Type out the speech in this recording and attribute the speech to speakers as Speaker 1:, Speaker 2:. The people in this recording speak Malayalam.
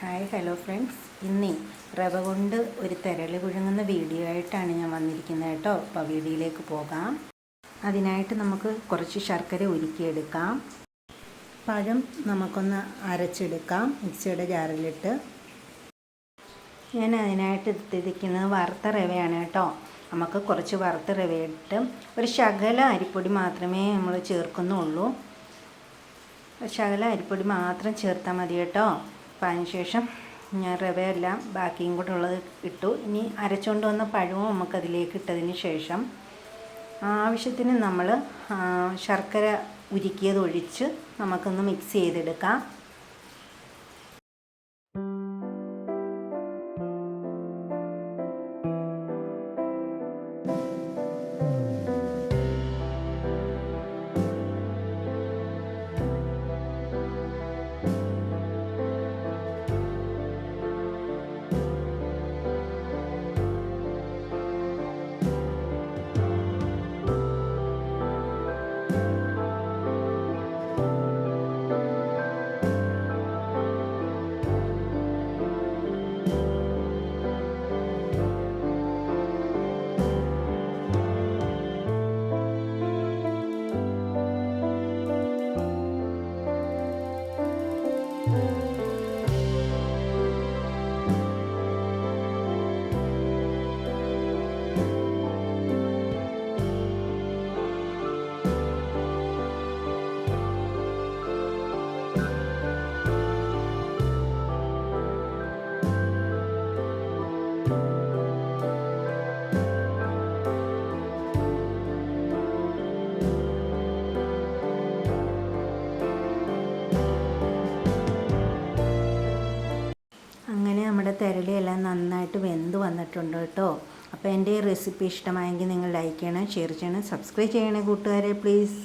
Speaker 1: ഹായ് ഹലോ ഫ്രണ്ട്സ്, ഇന്നേ റവ കൊണ്ട് ഒരു തെരളി പുഴുങ്ങുന്ന വീഡിയോ ആയിട്ടാണ് ഞാൻ വന്നിരിക്കുന്നത് കേട്ടോ. അപ്പോൾ വീഡിയോയിലേക്ക് പോകാം. അതിനായിട്ട് നമുക്ക് കുറച്ച് ശർക്കര ഉരുക്കിയെടുക്കാം. പഴം നമുക്കൊന്ന് അരച്ചെടുക്കാം മിക്സിയുടെ ജാറിലിട്ട്. ഞാൻ അതിനായിട്ട് എടുത്തിരിക്കുന്നത് വറുത്ത റവയാണ് കേട്ടോ. നമുക്ക് കുറച്ച് വറുത്ത റവയിട്ട് ഒരു ശകല അരിപ്പൊടി മാത്രമേ നമ്മൾ ചേർക്കുന്നുള്ളൂ. ശകല അരിപ്പൊടി മാത്രം ചേർത്താൽ മതി കേട്ടോ. അപ്പോൾ അതിനുശേഷം ഞാൻ റവയെല്ലാം ബാക്കിയും കൂടെ ഉള്ളത് ഇട്ടു. ഇനി അരച്ചുകൊണ്ട് വന്ന പഴവും നമുക്കതിലേക്ക് ഇട്ടതിന് ശേഷം ആവശ്യത്തിന് നമ്മൾ ശർക്കര ഉരുക്കിയത് ഒഴിച്ച് നമുക്കൊന്ന് മിക്സ് ചെയ്തെടുക്കാം. അങ്ങനെ നമ്മുടെ തെരളിയെല്ലാം നന്നായിട്ട് വെന്ത് വന്നിട്ടുണ്ട് കേട്ടോ. അപ്പോൾ എൻ്റെ ഈ റെസിപ്പി ഇഷ്ടമായെങ്കിൽ നിങ്ങൾ ലൈക്ക് ചെയ്യണം, ഷെയർ ചെയ്യണം, സബ്സ്ക്രൈബ് ചെയ്യണേ കൂട്ടുകാരെ പ്ലീസ്.